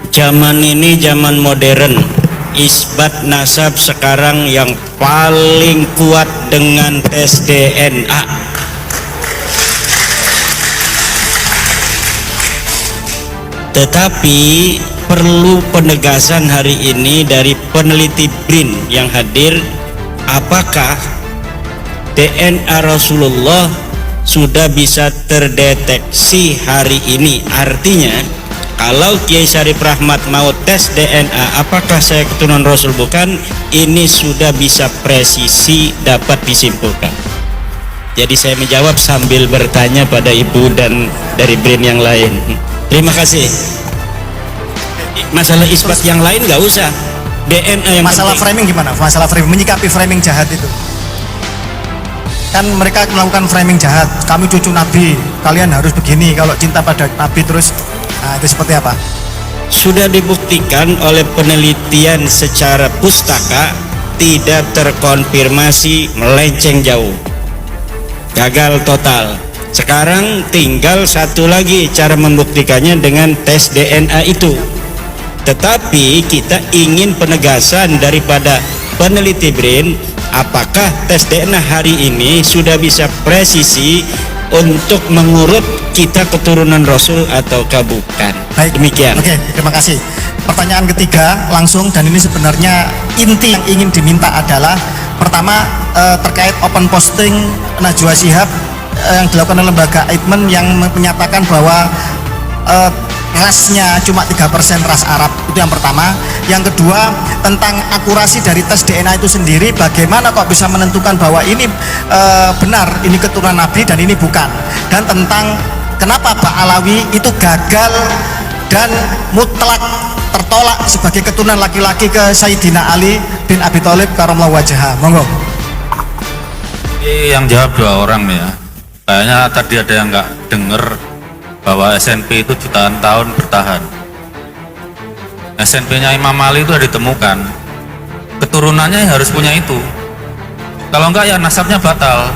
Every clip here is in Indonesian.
Zaman ini zaman modern, isbat nasab sekarang yang paling kuat dengan tes DNA. Tetapi perlu penegasan hari ini dari peneliti BRIN yang hadir, apakah DNA Rasulullah sudah bisa terdeteksi hari ini? Artinya kalau Kiai Syarif Rahmat mau tes DNA apakah saya keturunan Rasul bukan, ini sudah bisa presisi dapat disimpulkan. Jadi saya menjawab sambil bertanya pada ibu dan dari BRIN yang lain. Terima kasih. Masalah isbat yang lain nggak usah, DNA yang masalah penting. framing gimana? Masalah framing, menyikapi framing jahat itu. Kan mereka melakukan framing jahat, kami cucu Nabi, kalian harus begini kalau cinta pada Nabi terus. Nah, itu seperti apa? Sudah dibuktikan oleh penelitian secara pustaka, tidak terkonfirmasi, melenceng jauh, gagal total. Sekarang tinggal satu lagi cara membuktikannya dengan tes DNA itu. Tetapi kita ingin penegasan daripada peneliti BRIN, apakah tes DNA hari ini sudah bisa presisi untuk mengurut kita keturunan Rasul ataukah bukan. Baik, demikian. Oke, terima kasih. Pertanyaan ketiga langsung, dan ini sebenarnya inti yang ingin diminta adalah pertama terkait open posting Najwa Shihab yang dilakukan oleh lembaga Eijkman yang menyatakan bahwa rasnya cuma 3% ras Arab. Itu yang pertama. Yang kedua, tentang akurasi dari tes DNA itu sendiri, bagaimana kok bisa menentukan bahwa ini benar, ini keturunan Nabi dan ini bukan. Dan tentang kenapa Pak Alawi itu gagal dan mutlak tertolak sebagai keturunan laki-laki ke Sayyidina Ali bin Abi Thalib karramallahu wajhah. Monggo. Yang jawab dua orang nih ya. Kayaknya tadi ada yang nggak denger bahwa SNP itu jutaan tahun bertahan. SNP-nya Imam Ali itu ditemukan, keturunannya harus punya itu. Kalau enggak ya nasabnya batal.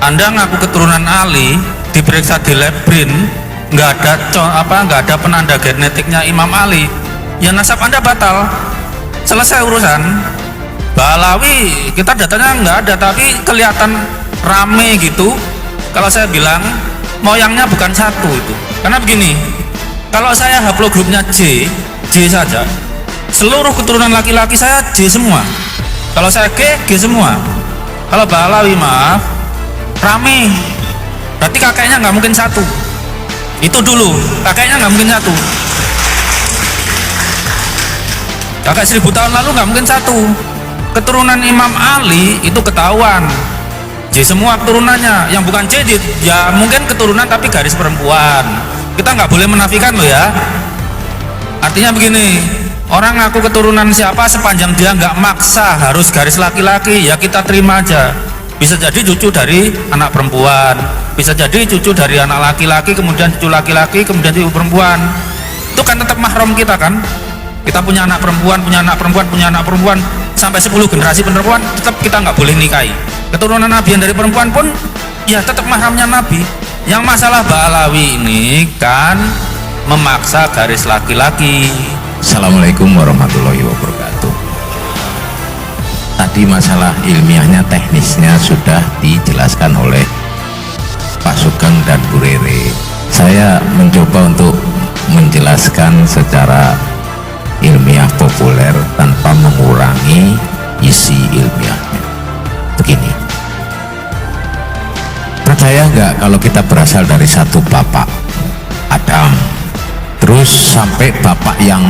Anda ngaku keturunan Ali, diperiksa di lab BRIN, nggak ada penanda genetiknya Imam Ali, ya nasab Anda batal. Selesai urusan. Balawi kita datanya nggak ada, tapi kelihatan rame gitu. Kalau saya bilang moyangnya bukan satu itu, karena begini, kalau saya haplogrupnya J saja, seluruh keturunan laki-laki saya J semua. Kalau saya G semua. Kalau Balawi maaf, rame, berarti kakeknya nggak mungkin satu. Itu dulu, kakeknya nggak mungkin satu. Kakek 1000 tahun lalu nggak mungkin satu. Keturunan Imam Ali itu ketahuan J semua keturunannya, yang bukan J ya mungkin keturunan tapi garis perempuan. Kita nggak boleh menafikan loh ya. Artinya begini, orang ngaku keturunan siapa sepanjang dia nggak maksa harus garis laki-laki, ya kita terima aja. Bisa jadi cucu dari anak perempuan, bisa jadi cucu dari anak laki-laki, kemudian cucu laki-laki, kemudian cucu perempuan. Itu kan tetap mahram kita kan. Kita punya anak perempuan, punya anak perempuan, punya anak perempuan, sampai 10 generasi perempuan tetap kita nggak boleh nikahi. Keturunan Nabi yang dari perempuan pun ya tetap mahramnya Nabi. Yang masalah Ba'alawi ini kan memaksa garis laki-laki. Assalamualaikum warahmatullahi wabarakatuh. Tadi masalah ilmiahnya, teknisnya sudah dijelaskan oleh Pak Sugeng dan Bu Rere. Saya mencoba untuk menjelaskan secara ilmiah populer tanpa mengurangi isi ilmiahnya. Begini, percaya nggak kalau kita berasal dari satu bapak, Adam, terus sampai bapak yang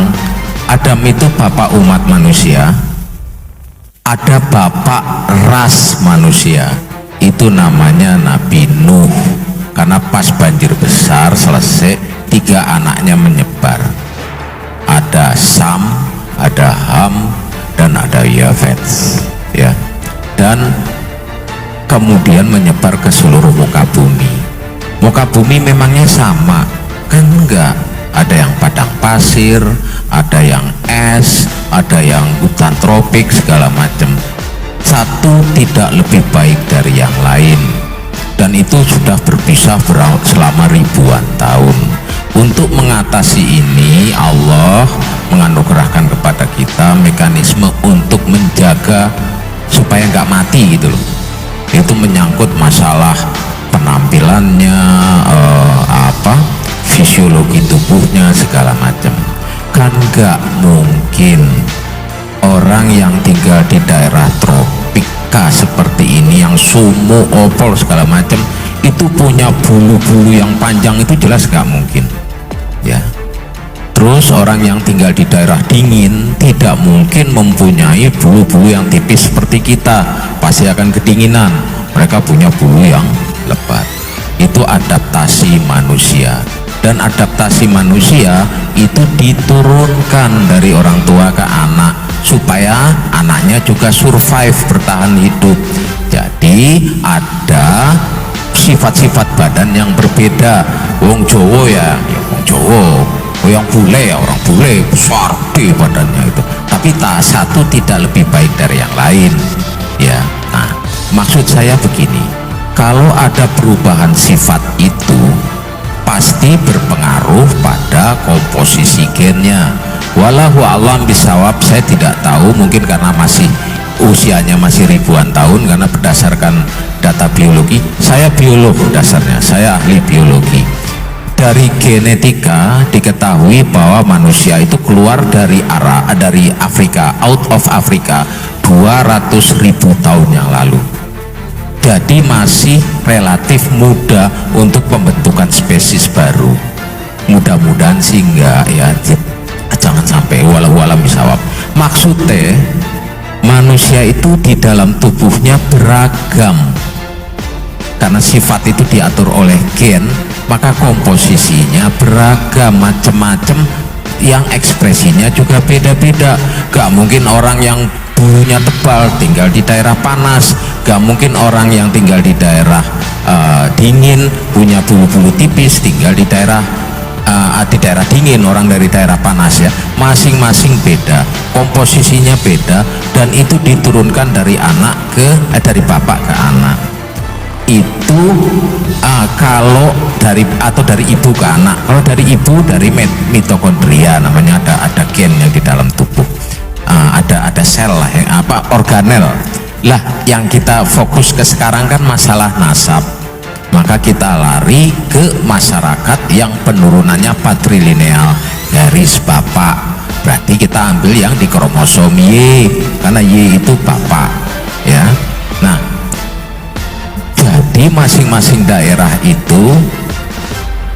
Adam itu bapak umat manusia, ada bapak ras manusia, itu namanya Nabi Nuh. Karena pas banjir besar selesai, 3 anaknya menyebar, ada Sam, ada Ham, dan ada Yafet, ya. Dan kemudian menyebar ke seluruh muka bumi. Muka bumi memangnya sama? Kan enggak. Ada yang padang pasir, ada yang es, ada yang hutan tropik, segala macam. Satu tidak lebih baik dari yang lain, dan itu sudah berpisah selama ribuan tahun. Untuk mengatasi ini Allah menganugerahkan kepada kita mekanisme untuk menjaga supaya nggak mati gitu loh. Itu menyangkut masalah penampilannya, fisiologi tubuhnya segala macam. Kan nggak mungkin orang yang tinggal di daerah tropika seperti ini yang sumuk, opol segala macam itu punya bulu-bulu yang panjang, itu jelas nggak mungkin ya. Terus orang yang tinggal di daerah dingin tidak mungkin mempunyai bulu-bulu yang tipis seperti kita, pasti akan kedinginan. Mereka punya bulu yang lebat. Itu adaptasi manusia, dan adaptasi manusia itu diturunkan dari orang tua ke anak supaya anaknya juga survive, bertahan hidup. Jadi ada sifat-sifat badan yang berbeda. Wong Jowo ya wong Jowo, yang bule ya orang bule, besar di badannya itu, tapi tak satu tidak lebih baik dari yang lain ya. Nah, maksud saya begini, kalau ada perubahan sifat itu pasti berpengaruh pada komposisi gennya. Wallahu a'lam bishawab, saya tidak tahu, mungkin karena masih usianya masih ribuan tahun, karena berdasarkan data biologi, saya biolog dasarnya, saya ahli biologi. Dari genetika diketahui bahwa manusia itu keluar dari Afrika, out of Afrika 200.000 tahun yang lalu. Jadi masih relatif muda untuk pembentukan spesies baru. Mudah-mudahan sih enggak ya, jangan sampai, walau alam bisawab. Maksudnya manusia itu di dalam tubuhnya beragam, karena sifat itu diatur oleh gen, maka komposisinya beragam, macam-macam, yang ekspresinya juga beda-beda. Gak mungkin orang yang bulunya tebal tinggal di daerah panas, gak mungkin orang yang tinggal di daerah dingin punya bulu-bulu tipis tinggal di daerah dingin, orang dari daerah panas ya. Masing-masing beda, komposisinya beda, dan itu diturunkan dari dari bapak ke anak. Itu kalau dari ibu ke anak. Kalau dari ibu dari mitokondria, namanya ada gen yang di dalam tubuh, ada sel lah, organel lah. Yang kita fokus ke sekarang kan masalah nasab, maka kita lari ke masyarakat yang penurunannya patrilineal, garis bapak. Berarti kita ambil yang di kromosom Y, karena Y itu bapak ya. Nah, jadi masing-masing daerah itu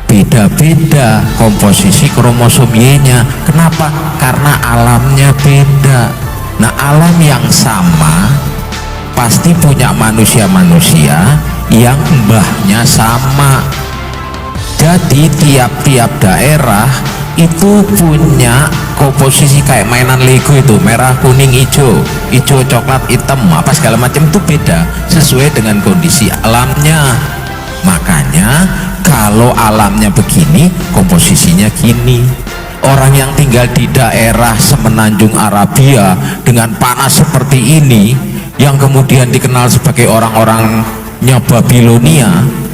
beda-beda komposisi kromosom Y-nya. Kenapa? Karena alamnya beda. Nah, alam yang sama pasti punya manusia-manusia yang mbahnya sama. Jadi tiap-tiap daerah itu punya komposisi kayak mainan Lego itu, merah, kuning, hijau, coklat, hitam, apa segala macam, itu beda sesuai dengan kondisi alamnya. Makanya kalau alamnya begini, komposisinya gini. Orang yang tinggal di daerah semenanjung Arabia dengan panas seperti ini, yang kemudian dikenal sebagai orang-orangnya Babilonia,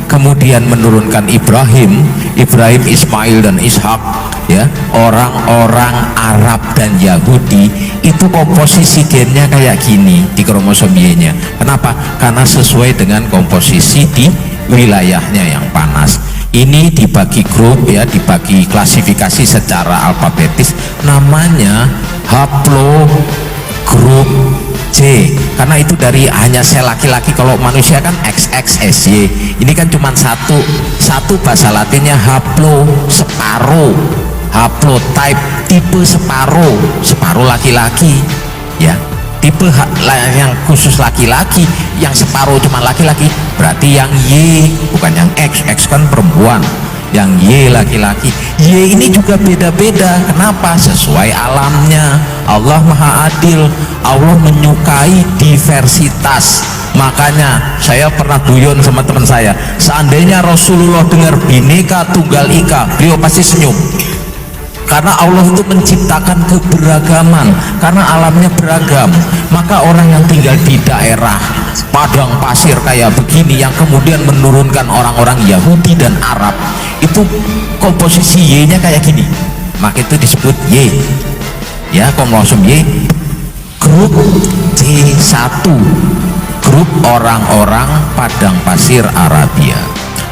kemudian menurunkan Ibrahim, Ismail dan Ishak ya, orang-orang Arab dan Yahudi, itu komposisi gennya kayak gini di kromosom Y-nya. Kenapa? Karena sesuai dengan komposisi di wilayahnya yang panas. Ini dibagi grup ya, dibagi klasifikasi secara alfabetis, namanya haplogrup C, karena itu dari hanya sel laki-laki. Kalau manusia kan XXSY, ini kan cuma satu bahasa latinnya haplo, separuh, haplotype, tipe separuh laki-laki ya. Tipe yang khusus laki-laki, yang separuh cuma laki-laki, berarti yang Y, bukan yang X kan perempuan, yang Y laki-laki. Y ini juga beda-beda. Kenapa? Sesuai alamnya. Allah Maha Adil, Allah menyukai diversitas. Makanya saya pernah guyon sama teman saya, seandainya Rasulullah dengar Bhinneka Tunggal Ika, beliau pasti senyum. Karena Allah itu menciptakan keberagaman, karena alamnya beragam. Maka orang yang tinggal di daerah padang pasir kayak begini yang kemudian menurunkan orang-orang Yahudi dan Arab, itu komposisi Y-nya kayak gini, maka itu disebut Y ya, kromosom Y. Grup C1, grup orang-orang padang pasir Arabia.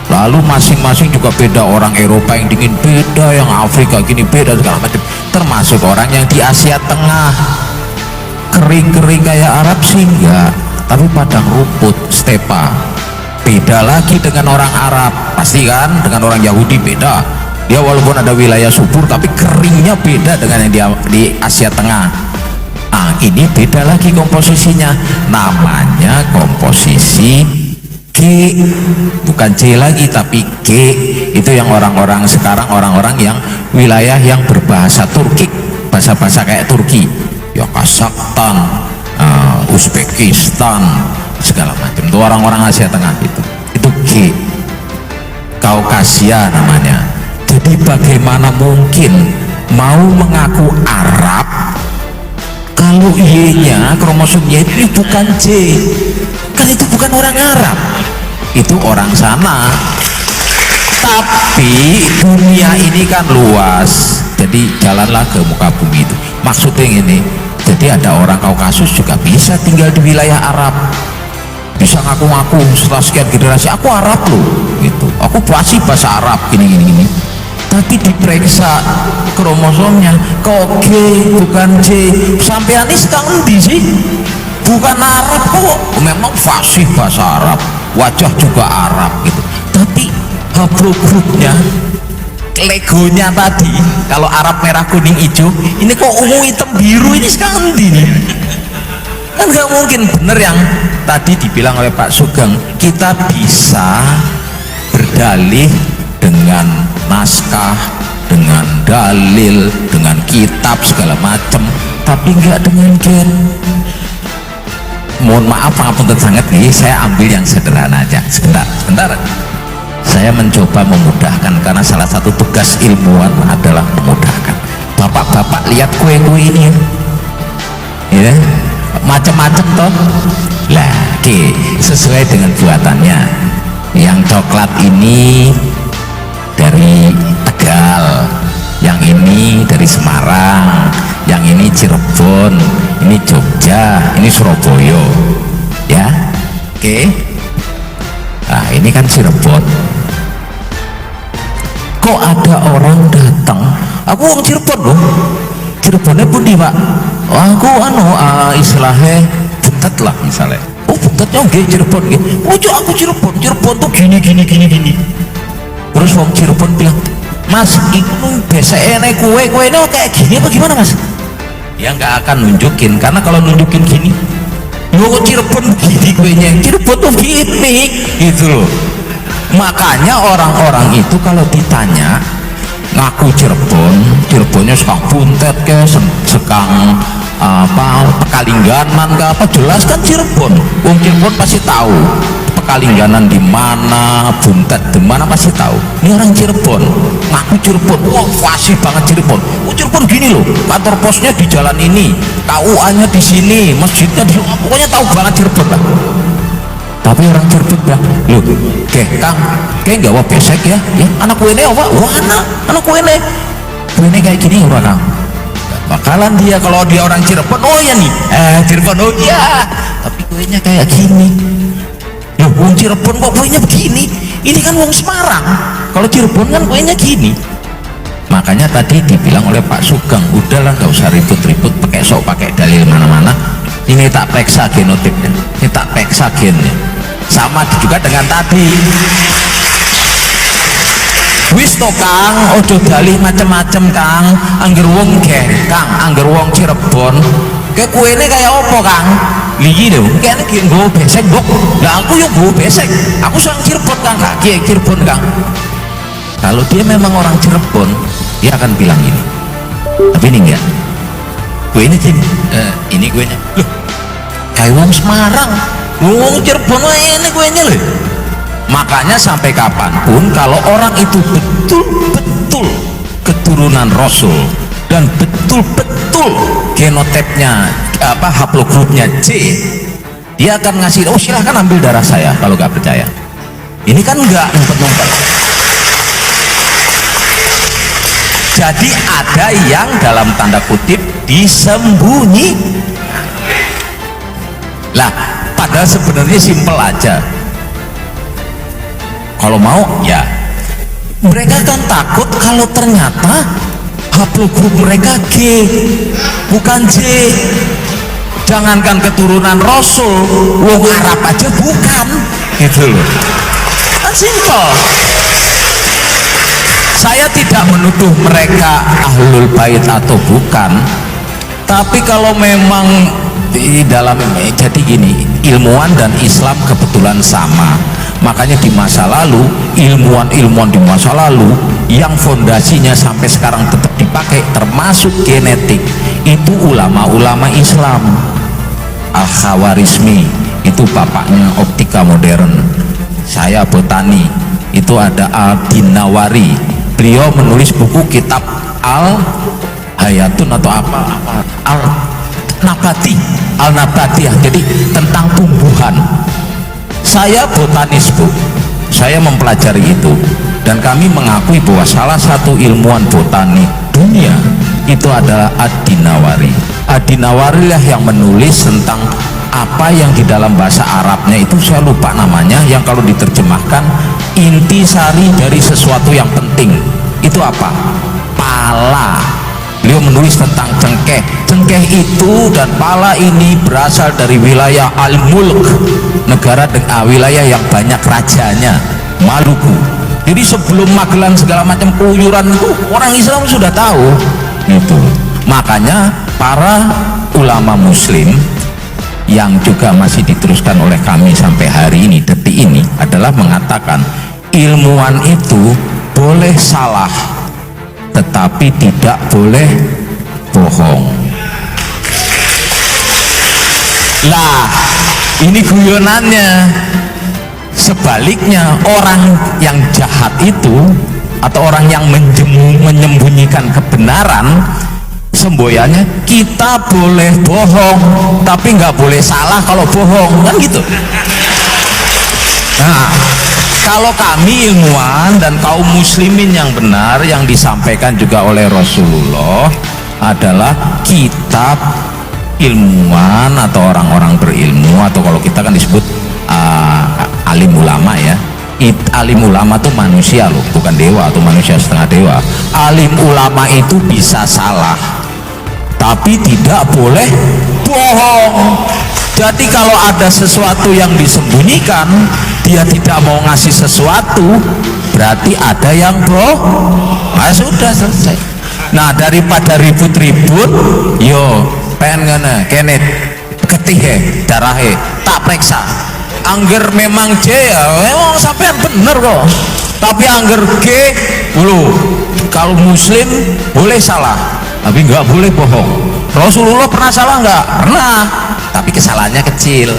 Lalu masing-masing juga beda, orang Eropa yang dingin beda, yang Afrika gini beda, segala macam, termasuk orang yang di Asia Tengah kering-kering kayak Arab sih enggak, tapi padang rumput stepa beda lagi dengan orang Arab, pasti kan, dengan orang Yahudi beda, dia walaupun ada wilayah subur tapi keringnya beda dengan yang di Asia Tengah. Ini beda lagi komposisinya, namanya komposisi G, bukan C lagi tapi G. Itu yang orang-orang sekarang, orang-orang yang wilayah yang berbahasa Turki, bahasa-bahasa kayak Turki ya, Kazakhstan, Uzbekistan, segala macam, itu orang-orang Asia Tengah, itu G, Kaukasia namanya. Jadi bagaimana mungkin mau mengaku Arab kalau Y-nya, kromosom Y ini bukan J, kan itu bukan orang Arab, itu orang sana. Tapi dunia ini kan luas, jadi jalanlah ke muka bumi itu. Maksudnya ini, jadi ada orang Kaukasus juga bisa tinggal di wilayah Arab, bisa ngaku-ngaku setelah sekian generasi aku Arab loh, gitu, aku pasti bahasa Arab gini. Tapi diperiksa kromosomnya kok G bukan J, sampean ini sekarang di sih bukan Arab kok, memang fasih bahasa Arab, wajah juga Arab gitu, tapi haplogrupnya, legonya tadi, kalau Arab merah kuning hijau, ini kok ungu hitam biru, ini sekarang di nih, kan nggak mungkin bener yang tadi dibilang oleh Pak Sugeng. Kita bisa berdalih dengan naskah, dengan dalil, dengan kitab segala macam, tapi nggak dengan gen. Mohon maaf pangapunten sangat nih, saya ambil yang sederhana aja. Sebentar. Saya mencoba memudahkan, karena salah satu tugas ilmuwan adalah memudahkan. Bapak-bapak lihat kue-kue ini ya, macam-macam toh. Lah, sesuai dengan buatannya. Yang coklat ini dari Tegal, yang ini dari Semarang, yang ini Cirebon, ini Jogja, ini Surabaya ya. Oke. Nah, ini kan Cirebon. Kok ada orang datang, aku orang Cirebon loh, Cirebonnya pun di Pak, aku istilahnya buntet lah misalnya, buntetnya oke Cirebon gitu, aku Cirebon tuh gini. Terus orang Cirebon bilang, Mas, itu biasa enak kue ini kayak gini apa gimana Mas? Ya nggak akan nunjukin, karena kalau nunjukin gini, lo Cirebon gini kuenya, Cirebon tuh gini, gitu loh. Makanya orang-orang itu kalau ditanya ngaku Cirebonnya sekang buntet ke, sekang Pekalingganan ke apa, jelas kan Cirebon. Wong Cirebon pasti tahu Pekalingganan di mana, buntet di mana, pasti tahu. Ini orang Cirebon ngaku Cirebon, wah fasih banget Cirebon. Cirebon gini loh, kantor posnya di jalan ini, KUA-nya di sini, masjidnya di, pokoknya tahu banget Cirebon lah. Tapi orang Cirebon bilang, loh, Kang, nggak mau besek ya, anak kue ini apa? Wah, anak kue ini kayak gini orang Kang. Bakalan dia, kalau dia orang Cirebon, oh ya nih, Cirebon, oh iya, tapi kuenya kayak gini. Loh, wong Cirebon kok kuenya begini? Ini kan wong Semarang, kalau Cirebon kan kuenya gini. Makanya tadi dibilang oleh Pak Sugeng, udahlah nggak usah ribut-ribut, pakai dalil mana-mana. Ini tak periksa genotipnya, ini tak periksa gennya. Sama juga dengan tadi. Wis to Kang, ojo dalih macem-macem Kang. Angger wong Kang, angger wong Cirebon, kayak kuene kayak opo Kang? Ligi lho, kene ki nggo besek Dok. Lah aku yo nggo besek. Aku sang Cirebon Kang, kaki Cirebon Kang. Kalau dia memang orang Cirebon, dia akan bilang ini. Tapi ini enggak. Kue ini ini kuenya. Loh, kayak wong Semarang. Wong Cirebon ini kuenya loh. Makanya sampai kapanpun kalau orang itu betul-betul keturunan Rasul dan betul-betul genotipnya haplogrupnya C, Dia akan ngasih, oh silahkan ambil darah saya kalau nggak percaya. Ini kan nggak ngumpet-ngumpet. Jadi ada yang dalam tanda kutip disembunyi. Lah, padahal sebenarnya simpel aja. Kalau mau ya, mereka kan takut kalau ternyata haplogrup mereka G bukan J. Jangankan keturunan Rasul, wong Arab aja bukan, gitu loh. Kan simpel. Saya tidak menuduh mereka ahlul bait atau bukan, tapi kalau memang di dalam jadi gini, ilmuwan dan Islam kebetulan sama. Makanya di masa lalu, ilmuwan di masa lalu yang fondasinya sampai sekarang tetap dipakai termasuk genetik, itu ulama-ulama Islam. Al-Khawarizmi itu bapaknya optika modern. Saya botani, itu ada Al-Dinawari, beliau menulis buku kitab Al-Hayatun atau apa Al-Nabatiyah, jadi tentang tumbuhan. Saya botanis, Bu, saya mempelajari itu, dan kami mengakui bahwa salah satu ilmuwan botani dunia itu adalah Ad-Dinawari. Ad-Dinawari lah yang menulis tentang apa yang di dalam bahasa Arabnya itu saya lupa namanya, yang kalau diterjemahkan intisari dari sesuatu yang penting itu apa? Pala. Beliau menulis tentang cengkeh. Cengkeh itu dan pala ini berasal dari wilayah Al-Mulk, negara dengan wilayah yang banyak rajanya, Maluku. Jadi sebelum Magelang segala macam keluyuran itu orang Islam sudah tahu gitu. Makanya para ulama muslim yang juga masih diteruskan oleh kami sampai hari ini, detik ini, adalah mengatakan ilmuwan itu boleh salah tetapi tidak boleh bohong. Lah, ini guyonannya. Sebaliknya, orang yang jahat itu atau orang yang menyembunyikan kebenaran, semboyannya kita boleh bohong tapi nggak boleh salah kalau bohong, kan gitu. Nah, kalau kami ilmuwan dan kaum muslimin yang benar yang disampaikan juga oleh Rasulullah adalah kitab ilmuwan atau orang-orang berilmu, atau kalau kita kan disebut alim ulama ya. Alim ulama itu manusia loh, bukan dewa atau manusia setengah dewa. Alim ulama itu bisa salah tapi tidak boleh bohong. Jadi kalau ada sesuatu yang disembunyikan, dia tidak mau ngasih sesuatu, berarti ada yang bohong. Nah, sudah selesai. Nah, daripada ribut-ribut, yo pengen kene ketihe darahe tak periksa. Angger memang C ya, memang sampean bener kok. Tapi angger G, kalau muslim boleh salah, tapi nggak boleh bohong. Rasulullah pernah salah nggak? Pernah, tapi kesalahannya kecil.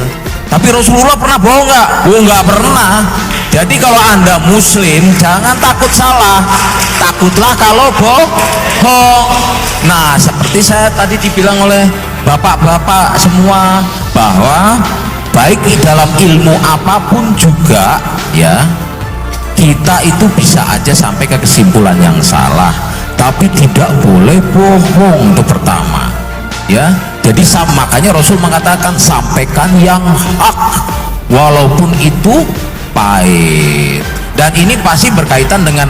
Tapi Rasulullah pernah bohong nggak? Oh, nggak pernah. Jadi kalau anda muslim jangan takut salah, takutlah kalau bohong. Nah, seperti saya tadi dibilang oleh bapak-bapak semua, bahwa baik dalam ilmu apapun juga ya, kita itu bisa aja sampai ke kesimpulan yang salah, tapi tidak boleh bohong. Itu pertama ya. Jadi makanya Rasul mengatakan sampaikan yang hak walaupun itu pahit. Dan ini pasti berkaitan dengan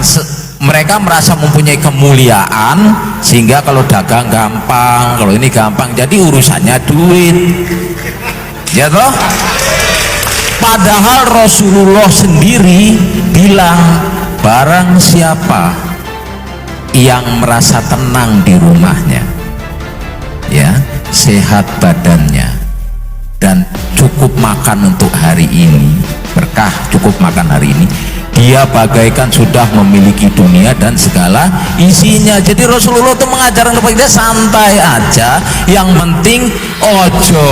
mereka merasa mempunyai kemuliaan sehingga kalau dagang gampang, kalau ini gampang, jadi urusannya duit ya toh. Padahal Rasulullah sendiri bilang barang siapa yang merasa tenang di rumahnya ya, sehat badannya dan cukup makan untuk hari ini, berkah cukup makan hari ini, dia bagaikan sudah memiliki dunia dan segala isinya. Jadi Rasulullah itu mengajarkan kepada kita santai aja, yang penting ojo,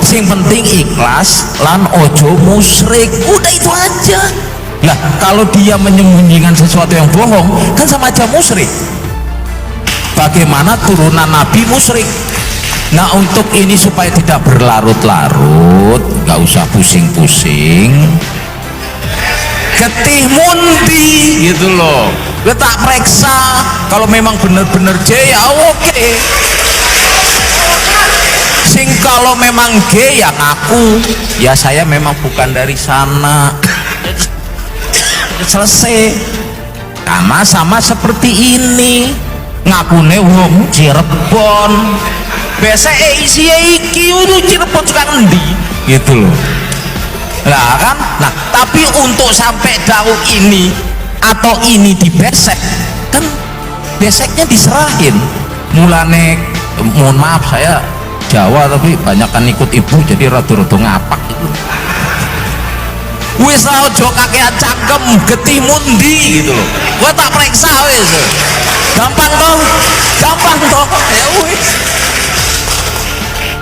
sing penting ikhlas lan ojo musyrik, udah itu aja. Lah kalau dia menyembunyikan sesuatu yang bohong kan sama aja musyrik. Bagaimana turunan Nabi musyrik? Nah untuk ini supaya tidak berlarut-larut, nggak usah pusing-pusing, getih mundi gitu loh. Gue tak periksa, kalau memang bener-bener J ya oke. Sing kalau memang G ya ngaku, ya saya memang bukan dari sana. Selesai. Sama seperti ini, ngakune wong Cirebon. Biasa isi iki udah Cirebon suka ngendi gitu loh. Nah kan, nah tapi untuk sampai tahu ini atau ini dibesek kan beseknya diserahin. Mulane mohon maaf saya Jawa tapi banyak kan ikut ibu jadi rada-rada ngapak gitu. Wis ojo kakean cangkem getih mundi gitu loh. Gua tak periksa wis. Gampang toh ya wis.